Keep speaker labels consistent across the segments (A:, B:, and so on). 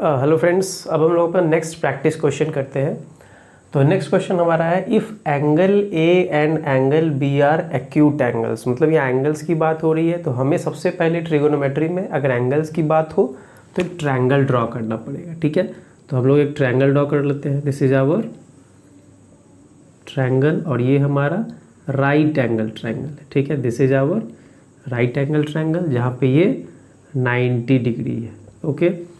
A: Hello friends, अब हम लोग अपना नेक्स्ट प्रैक्टिस क्वेश्चन करते हैं। तो नेक्स्ट क्वेश्चन हमारा है, if angle A and angle B are acute angles. मतलब ये एंगल्स की बात हो रही है, तो हमें सबसे पहले ट्रिगोनोमेट्री में अगर एंगल्स की बात हो तो एक ट्रायंगल ड्रॉ करना पड़ेगा। ठीक है, तो हम लोग एक ट्रायंगल ड्रॉ कर लेते हैं। दिस इज आवर ट्रायंगल और ये हमारा राइट एंगल ट्रायंगल है। ठीक है, this is our right angle triangle जहाँ पे ये 90 डिग्री है। ओके,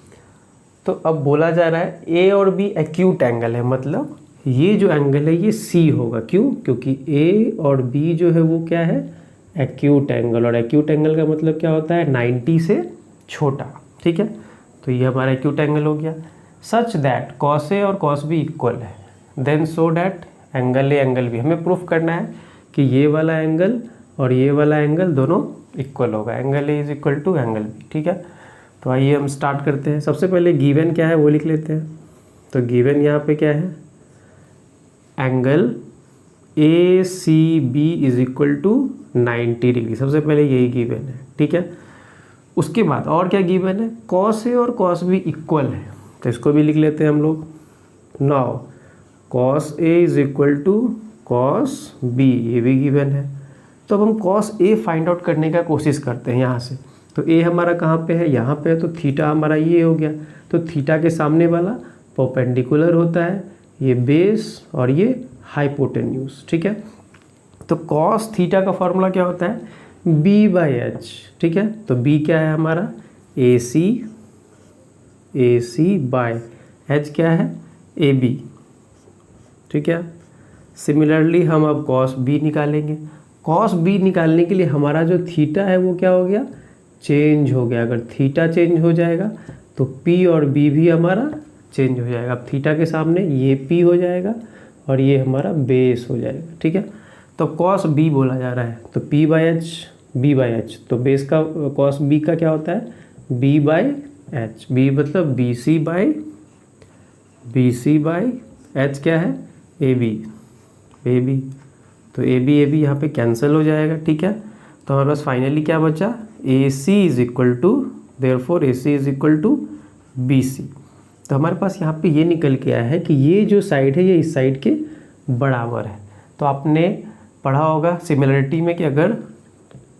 A: तो अब बोला जा रहा है ए और बी एक्यूट एंगल है, मतलब ये जो एंगल है ये सी होगा। क्यों? क्योंकि ए और बी जो है वो क्या है, एक्यूट एंगल। और एक्यूट एंगल का मतलब क्या होता है, 90 से छोटा। ठीक है, तो ये हमारा एक्यूट एंगल हो गया। सच दैट कॉस ए और कॉस बी इक्वल है, then so that angle A angle B. हमें प्रूफ करना है कि ये वाला एंगल और ये वाला एंगल दोनों इक्वल होगा। Angle A is equal to angle B. ठीक है, तो आइए हम स्टार्ट करते हैं। सबसे पहले गिवन क्या है वो लिख लेते हैं। तो गिवन यहाँ पे क्या है, angle A C B is equal to 90 degree. सबसे पहले यही गिवन है। ठीक है, उसके बाद और क्या गिवन है, कॉस ए और कॉस बी इक्वल है, तो इसको भी लिख लेते हैं हम लोग। Now cos A is equal to cos B, ये भी गिवन है। तो अब हम कॉस ए फाइंड आउट करने का कोशिश करते हैं यहाँ से। तो ए हमारा कहाँ पे है, यहाँ पे है, तो थीटा हमारा ये हो गया। तो थीटा के सामने वाला परपेंडिकुलर होता है, ये बेस और ये हाइपोटेन्यूज। ठीक है, तो कॉस थीटा का फॉर्मूला क्या होता है, बी बाई एच। ठीक है, तो बी क्या है हमारा, ए सी बाय एच क्या है, ए बी। ठीक है, सिमिलरली हम अब कॉस बी निकालेंगे। कॉस बी निकालने के लिए हमारा जो थीटा है वो क्या हो गया, चेंज हो गया। अगर थीटा चेंज हो जाएगा तो पी और बी भी हमारा चेंज हो जाएगा। अब थीटा के सामने ये पी हो जाएगा और ये हमारा बेस हो जाएगा। ठीक है, तो कॉस बी बोला जा रहा है, तो P by H, B by H, तो बेस का कॉस बी का क्या होता है, बी बाई एच। बी मतलब बी सी बाई एच क्या है, ए बी। तो ए बी यहाँ पे कैंसिल हो जाएगा। ठीक है, तो हमारे पास फाइनली क्या बचा, A C is equal to, therefore A C is equal to B C. तो हमारे पास यहाँ पे ये निकल के आया है कि ये जो साइड है ये इस साइड के बराबर है। तो आपने पढ़ा होगा सिमिलरिटी में कि अगर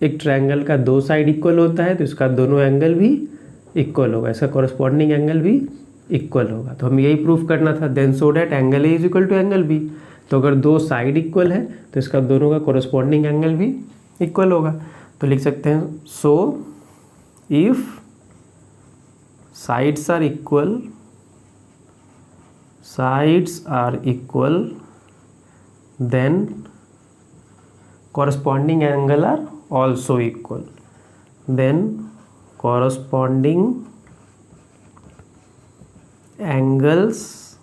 A: एक ट्रायंगल का दो साइड इक्वल होता है तो इसका दोनों एंगल भी इक्वल होगा, इसका कॉरस्पॉन्डिंग एंगल भी इक्वल होगा। तो हमें यही प्रूफ करना था, then so that angle A is equal to angle B. तो अगर दो साइड इक्वल है तो इसका दोनों का कॉरस्पॉन्डिंग एंगल भी इक्वल होगा। तो लिख सकते हैं, so if sides are equal then corresponding angle are also equal, then corresponding angles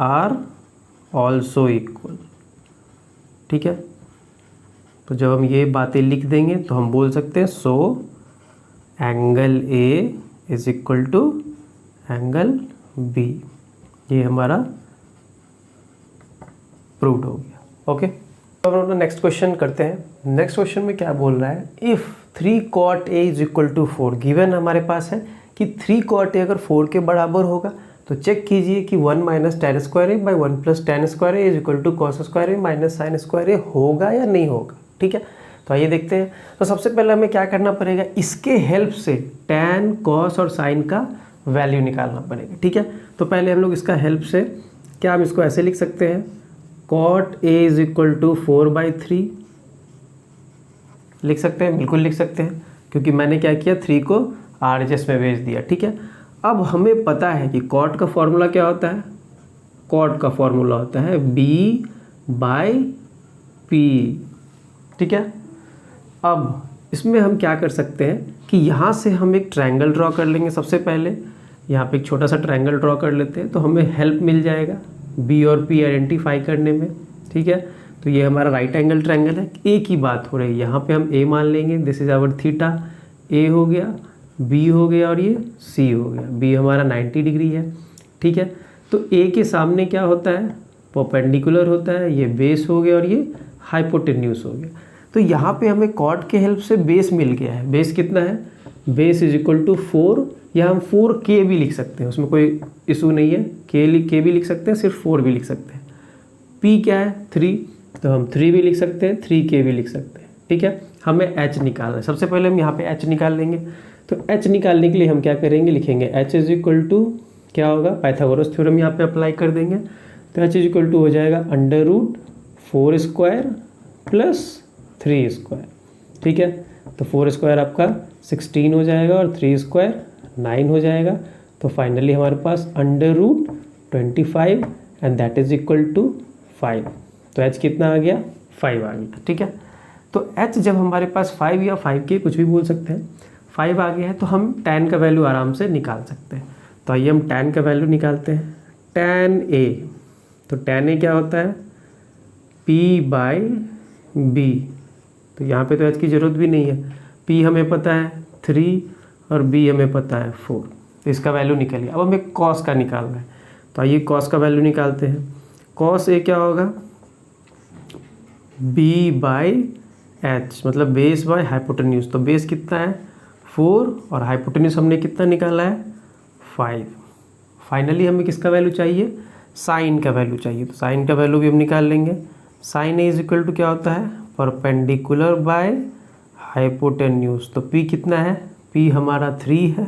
A: are also equal। ठीक है, तो जब हम ये बातें लिख देंगे तो हम बोल सकते हैं, so angle A is equal to angle B. ये हमारा प्रूव्ड हो गया। ओके, तो हम लोग नेक्स्ट क्वेश्चन करते हैं। नेक्स्ट क्वेश्चन में क्या बोल रहा है, if 3 cot a is equal to 4। Given हमारे पास है कि 3 cot a अगर 4 के बराबर होगा तो चेक कीजिए कि 1 minus tan square A by 1 plus tan square A is equal to cos square A minus sine square A होगा या नहीं होगा। ठीक है, तो आइए देखते हैं। तो सबसे पहले हमें क्या करना पड़ेगा, इसके हेल्प से tan, cos और sin का वैल्यू निकालना पड़ेगा। ठीक है, तो पहले हम लोग इसका हेल्प से क्या हम इसको ऐसे लिख सकते हैं, cot a is equal to 4/3 लिख सकते हैं, बिल्कुल लिख सकते हैं, क्योंकि मैंने क्या किया, 3 को RHS में भेज दिया। ठीक है, अब हमें पता है कि cot का फॉर्मूला क्या होता है, cot का फॉर्मूला होता है B/P। ठीक है, अब इसमें हम क्या कर सकते हैं कि यहाँ से हम एक ट्रायंगल ड्रॉ कर लेंगे। सबसे पहले यहाँ पे एक छोटा सा ट्रायंगल ड्रॉ कर लेते हैं, तो हमें हेल्प मिल जाएगा बी और पी आइडेंटिफाई करने में। ठीक है, तो ये हमारा राइट एंगल ट्रायंगल है, ए की बात हो रही है, यहाँ पे हम ए मान लेंगे। दिस इज आवर थीटा, ए हो गया, बी हो गया और ये सी हो गया। बी हमारा 90 डिग्री है। ठीक है, तो ए के सामने क्या होता है, परपेंडिकुलर होता है, ये बेस हो गया और ये हाइपोटेन्यूज हो गया। तो यहाँ पे हमें कॉट के हेल्प से बेस मिल गया है। बेस कितना है, बेस इज इक्वल टू 4 या हम 4k भी लिख सकते हैं, उसमें कोई इशू नहीं है। के भी लिख सकते हैं, सिर्फ 4 भी लिख सकते हैं। p क्या है 3, तो हम 3 भी लिख सकते हैं, 3k भी लिख सकते हैं। ठीक है, हमें h निकालना है। सबसे पहले हम यहाँ पे h निकाल लेंगे। तो h निकालने के लिए हम क्या करेंगे, लिखेंगे h इज इक्वल टू क्या होगा, पाइथागोरस थ्योरम यहाँ पे अप्लाई कर देंगे। तो h इज इक्वल टू हो जाएगा √4 स्क्वायर प्लस 3 स्क्वायर। ठीक है, तो 4 स्क्वायर आपका 16 हो जाएगा और 3 स्क्वायर 9 हो जाएगा। तो फाइनली हमारे पास √25 and that is equal to 5। तो h कितना आ गया, 5 आ गया। ठीक है, तो h जब हमारे पास 5 या 5k कुछ भी बोल सकते हैं, 5 आ गया है, तो हम tan का वैल्यू आराम से निकाल सकते हैं। तो आइए हम tan का वैल्यू निकालते हैं। tan a, तो tan a क्या होता है, p/b। तो यहाँ पे तो h की ज़रूरत भी नहीं है, p हमें पता है 3 और b हमें पता है 4। तो इसका वैल्यू निकल गया। अब हमें cos का निकालना है। तो आइए cos का वैल्यू निकालते हैं। cos a क्या होगा, b/h, मतलब बेस बाय हाइपोटेन्यूज। तो बेस कितना है 4 और हाइपोटेन्यूज हमने कितना निकाला है 5। फाइनली हमें किसका वैल्यू चाहिए, साइन का वैल्यू चाहिए। तो साइन का वैल्यू भी हम निकाल लेंगे। Sine A is equal to क्या होता है, परपेंडिकुलर बाय हाइपोटेन्यूज। तो p कितना है, p हमारा 3 है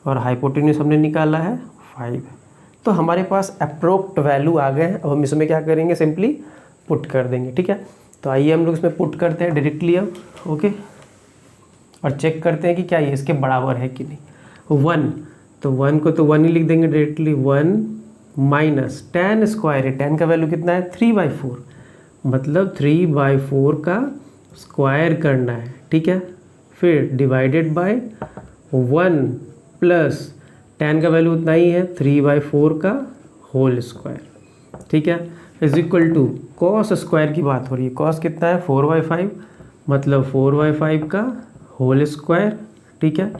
A: और हाइपोटेन्यूज हमने निकाला है 5 है। तो हमारे पास अप्रोक्ट वैल्यू आ गए हैं। अब हम इसमें क्या करेंगे, सिंपली पुट कर देंगे। ठीक है, तो आइए हम लोग इसमें पुट करते हैं डायरेक्टली अब। ओके, और चेक करते हैं कि क्या ये इसके बराबर है कि नहीं। 1, तो 1 को तो 1 ही लिख देंगे डायरेक्टली। 1 माइनस tan स्क्वायर है, tan का वैल्यू कितना है 3/4, मतलब 3/4 का स्क्वायर करना है। ठीक है, फिर डिवाइडेड बाय 1 प्लस tan का वैल्यू उतना ही है 3/4 का होल स्क्वायर। ठीक है, is equal to cos square की बात हो रही है। कॉस कितना है 4/5, मतलब 4/5 का होल स्क्वायर। ठीक है,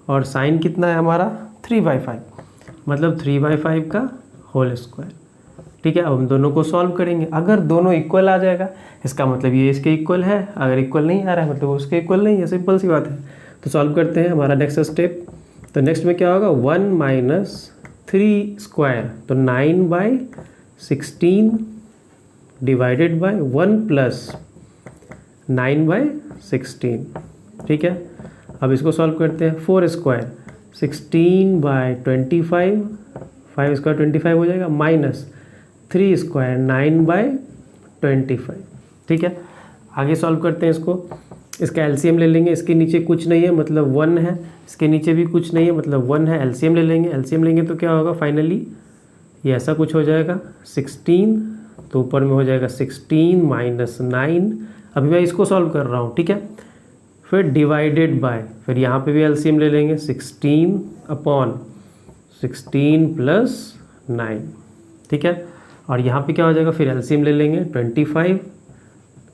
A: और साइन कितना है हमारा 3/5, मतलब 3/5 का होल स्क्वायर। ठीक है, अब हम दोनों को सॉल्व करेंगे। अगर दोनों इक्वल आ जाएगा इसका मतलब ये इसके इक्वल है, अगर इक्वल नहीं आ रहा है मतलब वो उसके इक्वल नहीं है। सिंपल सी बात है। तो सॉल्व करते हैं हमारा नेक्स्ट स्टेप। तो नेक्स्ट में क्या होगा, 1 माइनस 3 स्क्वायर, तो 9/16 डिवाइडेड बाय 1 प्लस 9/16। ठीक है, अब इसको सॉल्व करते हैं। 4 स्क्वायर 16/25, 5 स्क्वायर 25 हो जाएगा, माइनस 3 स्क्वायर 9/25। ठीक है, आगे सॉल्व करते हैं इसको। इसका एलसीएम ले लेंगे। इसके नीचे कुछ नहीं है मतलब 1 है, इसके नीचे भी कुछ नहीं है मतलब 1 है। एलसीएम ले लेंगे। एलसीएम लेंगे तो क्या होगा, फाइनली ये ऐसा कुछ हो जाएगा 16, तो ऊपर में हो जाएगा 16 माइनस 9। अभी मैं इसको सॉल्व कर रहा हूँ। ठीक है, फिर डिवाइडेड बाय, फिर यहाँ पे भी एलसीएम ले लेंगे 16/16 प्लस 9। ठीक है, और यहाँ पे क्या हो जाएगा, फिर एलसीएम ले लेंगे 25,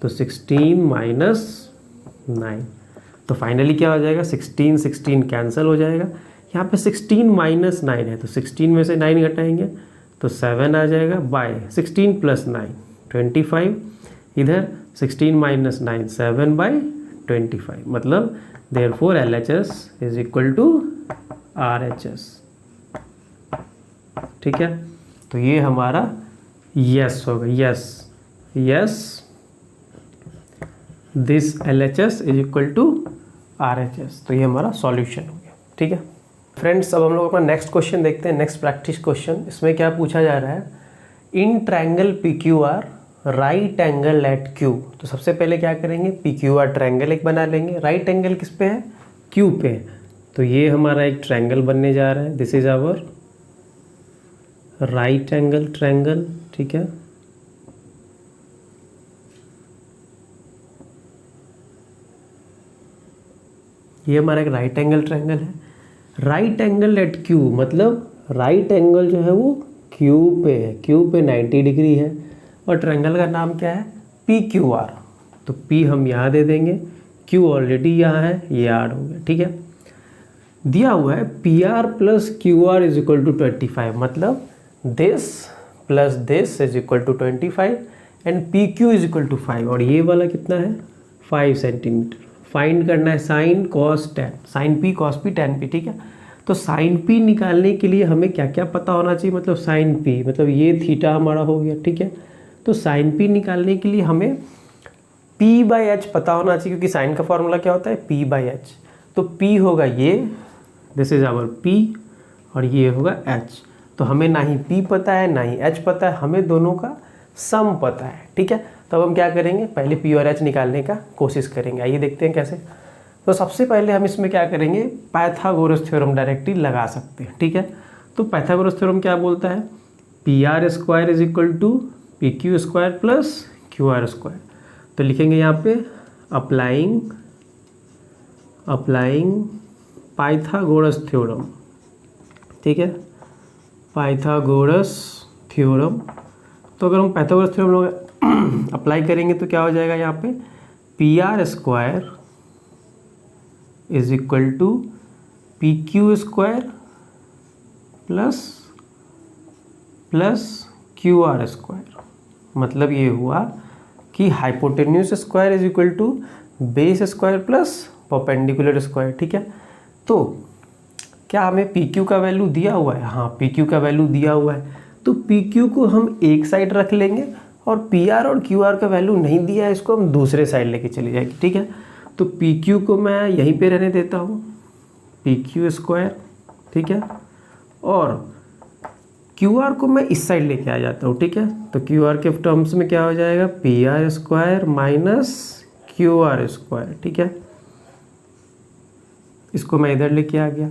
A: तो 16 माइनस 9। तो फाइनली क्या हो जाएगा, 16 कैंसिल हो जाएगा। यहाँ पे 16 माइनस 9 है, तो 16 में से 9 घटाएंगे तो 7 आ जाएगा, बाय 16 प्लस 9 25, इधर 16 माइनस 9 7/25, मतलब therefore LHS is equal to RHS। ठीक है, तो ये हमारा यस होगा। Yes this LHS is equal to RHS। तो ये हमारा सॉल्यूशन हो गया। ठीक है फ्रेंड्स, अब हम लोग अपना नेक्स्ट क्वेश्चन देखते हैं, नेक्स्ट प्रैक्टिस क्वेश्चन। इसमें क्या पूछा जा रहा है, in triangle PQR right angle at Q। तो सबसे पहले क्या करेंगे, PQR ट्रायंगल एक बना लेंगे। राइट एंगल किस पे है, Q पे है। तो ये हमारा एक ट्रायंगल बनने जा रहा है। This is our right angle triangle. ठीक है, ये हमारा एक राइट एंगल ट्रायंगल है। राइट एंगल एट Q, मतलब राइट एंगल जो है वो Q पे है। Q पे 90 डिग्री है और ट्रायंगल का नाम क्या है, PQR। तो P हम यहाँ दे देंगे, Q ऑलरेडी यहाँ है, ये ऐड हो गया। ठीक है, दिया हुआ है PR plus QR is equal to 25, मतलब this plus this is equal to 25 and PQ is equal to 5। और ये वाला कितना है 5 सेंटीमीटर। फाइंड करना है sine cos tan, sine P cos P tan P। ठीक है, तो साइन पी निकालने के लिए हमें क्या क्या पता होना चाहिए, मतलब साइन पी मतलब ये थीटा हमारा हो गया, ठीक है। तो साइन पी निकालने के लिए हमें पी बाई एच पता होना चाहिए, क्योंकि साइन का फॉर्मूला क्या होता है, पी बाई एच। तो पी होगा ये, दिस इज आवर पी, और ये होगा एच। तो हमें ना ही पी पता है ना ही एच पता है, हमें दोनों का सम पता है, ठीक है। तो अब हम क्या करेंगे, पहले पी और एच निकालने का कोशिश करेंगे। आइए देखते हैं कैसे। तो सबसे पहले हम इसमें क्या करेंगे, पाइथागोरस थ्योरम डायरेक्टली लगा सकते हैं, ठीक है। तो पाइथागोरस थ्योरम क्या बोलता है, P R square is equal to P Q square plus Q R square. तो लिखेंगे यहाँ पे अप्लाइंग पाइथागोरस थ्योरम, ठीक है, पाइथागोरस थ्योरम। तो अगर हम पाइथागोरस थ्योरम अप्लाई करेंगे तो क्या हो जाएगा, यहाँ पे P R square is equal to P Q square plus Q R square. मतलब ये हुआ कि hypotenuse square is equal to base square plus perpendicular square, ठीक है। तो क्या हमें पी क्यू का वैल्यू दिया हुआ है, हाँ पी क्यू का वैल्यू दिया हुआ है। तो पी क्यू को हम एक साइड रख लेंगे और पी आर और क्यू आर का वैल्यू नहीं दिया है, इसको हम दूसरे साइड लेके चली जाएगी, ठीक है। तो पी क्यू को मैं यहीं पे रहने देता हूँ, पी क्यू स्क्वायर, ठीक है, और क्यू आर को मैं इस साइड लेके आ जाता हूँ, ठीक है। तो क्यू आर के टर्म्स में क्या हो जाएगा, P R square minus Q R square, ठीक है। इसको मैं इधर लेके आ गया।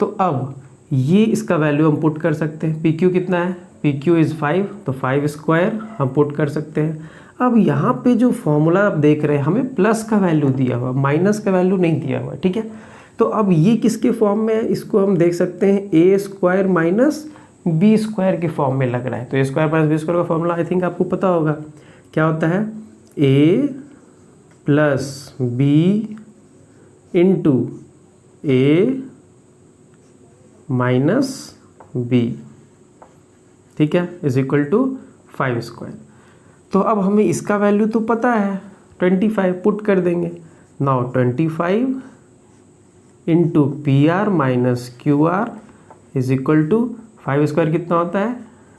A: तो अब ये इसका वैल्यू हम पुट कर सकते हैं, पी क्यू कितना है, पी क्यू इज़ 5, तो 5 स्क्वायर हम पुट कर सकते हैं। अब यहाँ पे जो फॉर्मूला आप देख रहे हैं, हमें प्लस का वैल्यू दिया हुआ, माइनस का वैल्यू नहीं दिया हुआ, ठीक है। तो अब ये किसके फॉर्म में है, इसको हम देख सकते हैं ए स्क्वायर माइनस बी स्क्वायर के फॉर्म में लग रहा है। तो ए स्क्वायर माइनस बी स्क्वायर का फॉर्मूला आई थिंक आपको पता होगा, क्या होता है, ए प्लस बी इंटू ए माइनस बी, ठीक है, इज इक्वल टू 5 स्क्वायर। तो अब हमें इसका वैल्यू तो पता है 25, पुट कर देंगे। Now 25 into P R minus Q R is equal to 5 square कितना होता है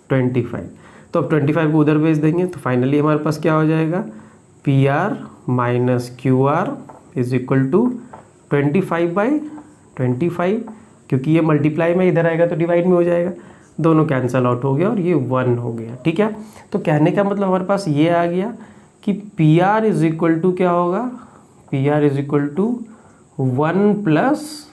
A: 25। तो अब 25 को उधर भेज देंगे, तो फाइनली हमारे पास क्या हो जाएगा, P R minus Q R is equal to 25/25, क्योंकि ये मल्टीप्लाई में इधर आएगा तो डिवाइड में हो जाएगा, दोनों कैंसल आउट हो गया और ये 1 हो गया, ठीक है। तो कहने का मतलब हमारे पास ये आ गया कि P R is equal to क्या होगा, P R is equal to 1 plus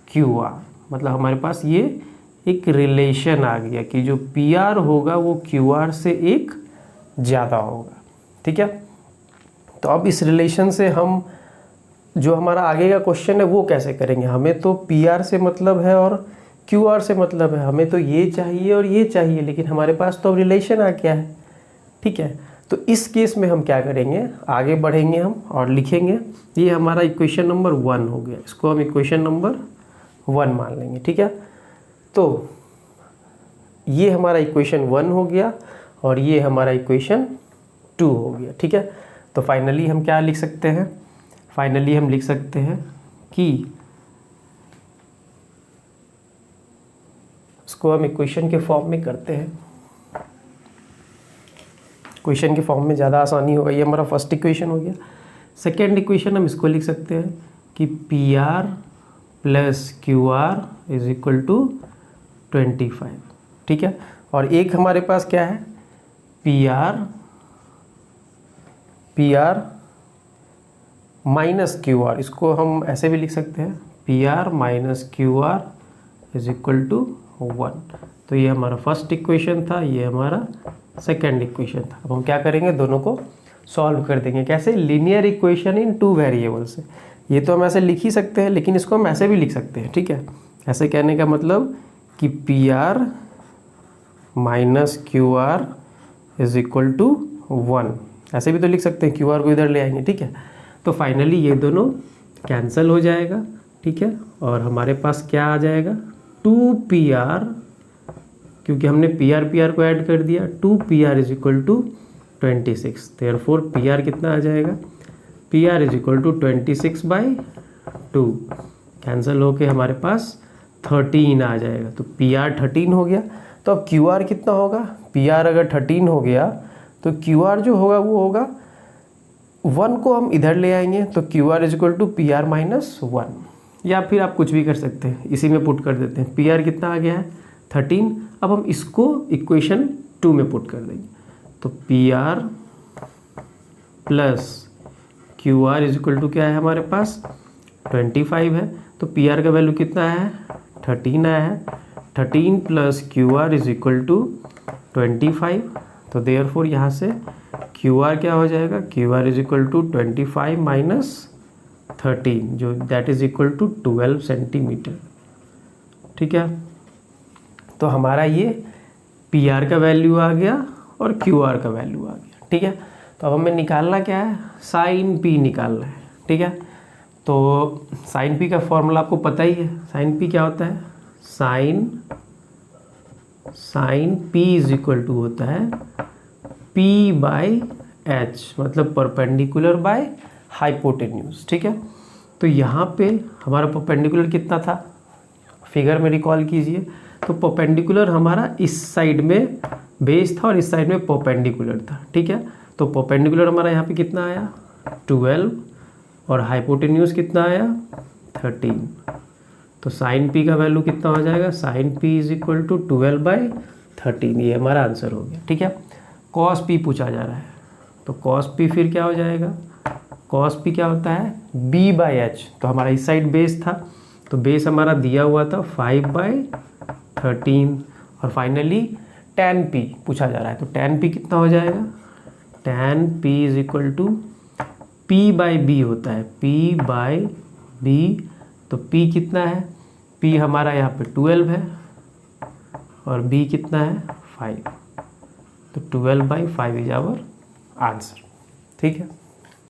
A: Q R. मतलब हमारे पास ये एक रिलेशन आ गया कि जो पी आर होगा वो क्यू आर से एक ज़्यादा होगा, ठीक है। तो अब इस रिलेशन से हम जो हमारा आगे का क्वेश्चन है वो कैसे करेंगे, हमें तो पी आर से मतलब है और क्यू आर से मतलब है, हमें तो ये चाहिए और ये चाहिए, लेकिन हमारे पास तो अब रिलेशन आ गया है, ठीक है। तो इस केस में हम क्या करेंगे, आगे बढ़ेंगे हम और लिखेंगे, ये हमारा इक्वेशन नंबर 1 हो गया, इसको हम इक्वेशन नंबर 1 मान लेंगे, ठीक है। तो ये हमारा इक्वेशन 1 हो गया और ये हमारा इक्वेशन 2 हो गया, ठीक है। तो फाइनली हम क्या लिख सकते हैं, फाइनली हम लिख सकते हैं कि इसको हम इक्वेशन के फॉर्म में करते हैं, इक्वेशन के फॉर्म में ज़्यादा आसानी होगा। ये हमारा फर्स्ट इक्वेशन हो गया। सेकेंड इक्वेशन हम इसको लिख सकते हैं कि P R plus Q R is equal to 25, ठीक है। और एक हमारे पास क्या है, P R minus Q R, इसको हम ऐसे भी लिख सकते हैं, P R minus Q R is equal to 1। तो ये हमारा फर्स्ट इक्वेशन था, ये हमारा सेकेंड इक्वेशन था। अब हम क्या करेंगे, दोनों को सॉल्व कर देंगे। कैसे, लीनियर इक्वेशन इन 2 वेरिएबल्स से। ये तो हम ऐसे लिख ही सकते हैं, लेकिन इसको हम ऐसे भी लिख सकते हैं, ठीक है। ऐसे कहने का मतलब कि P R minus Q R is equal to 1, ऐसे भी तो लिख सकते हैं, क्यू आर को इधर ले आएंगे, ठीक है। तो फाइनली ये दोनों कैंसिल हो जाएगा, ठीक है। और हमारे पास क्या आ जाएगा, 2PR, क्योंकि हमने पी आर को ऐड कर दिया, 2PR is equal to 26। Therefore PR कितना आ जाएगा, PR is equal to 26/2। Cancel होके हमारे पास 13 आ जाएगा। तो पी आर 13 हो गया। तो अब क्यू आर कितना होगा, पी आर अगर 13 हो गया तो क्यू आर जो होगा वो होगा 1 को हम इधर ले आएंगे, तो Q R is equal to P R minus 1, या फिर आप कुछ भी कर सकते हैं, इसी में पुट कर देते हैं। पी आर कितना आ गया है 13। अब हम इसको इक्वेशन 2 में पुट कर देंगे, तो P R plus Q R is equal to क्या है हमारे पास 25 है। तो पी आर का वैल्यू कितना है 13 आया है। 13 plus Q R is equal to 25। तो देयरफॉर यहाँ से क्यू आर क्या हो जाएगा, Q R is equal to 25 minus 13, जो that is equal to 12 centimetre. ठीक है, तो हमारा ये पी आर का वैल्यू आ गया और क्यू आर का वैल्यू आ गया। ठीक है, तो अब हमें निकालना क्या है, साइन पी निकालना है। ठीक है, तो साइन पी का फॉर्मूला आपको पता ही है। साइन पी क्या होता है, sine P is equal to होता है पी बाई एच, मतलब परपेंडिकुलर बाय हाइपोटेन्यूज। ठीक है, तो यहाँ पे हमारा परपेंडिकुलर कितना था, फिगर में रिकॉल कीजिए। तो परपेंडिकुलर हमारा इस साइड में बेस था और इस साइड में परपेंडिकुलर था। ठीक है, तो परपेंडिकुलर हमारा यहाँ पे कितना आया 12 और हाइपोटेन्यूज कितना आया 13। तो साइन पी का वैल्यू कितना हो जाएगा, sine P is equal to 12/13, ये हमारा आंसर हो गया। ठीक है, कॉस पी पूछा जा रहा है, तो कॉस पी फिर क्या हो जाएगा, कॉस पी क्या होता है बी बाई एच। तो हमारा इस साइड बेस था, तो बेस हमारा दिया हुआ था 5/13। और फाइनली tan पी पूछा जा रहा है, तो tan पी कितना हो जाएगा, tan P is equal to P by B होता है, p बाई बी। तो p कितना है, p हमारा यहाँ पे 12 है और b कितना है 5, तो 12/5 इज आवर आंसर। ठीक है।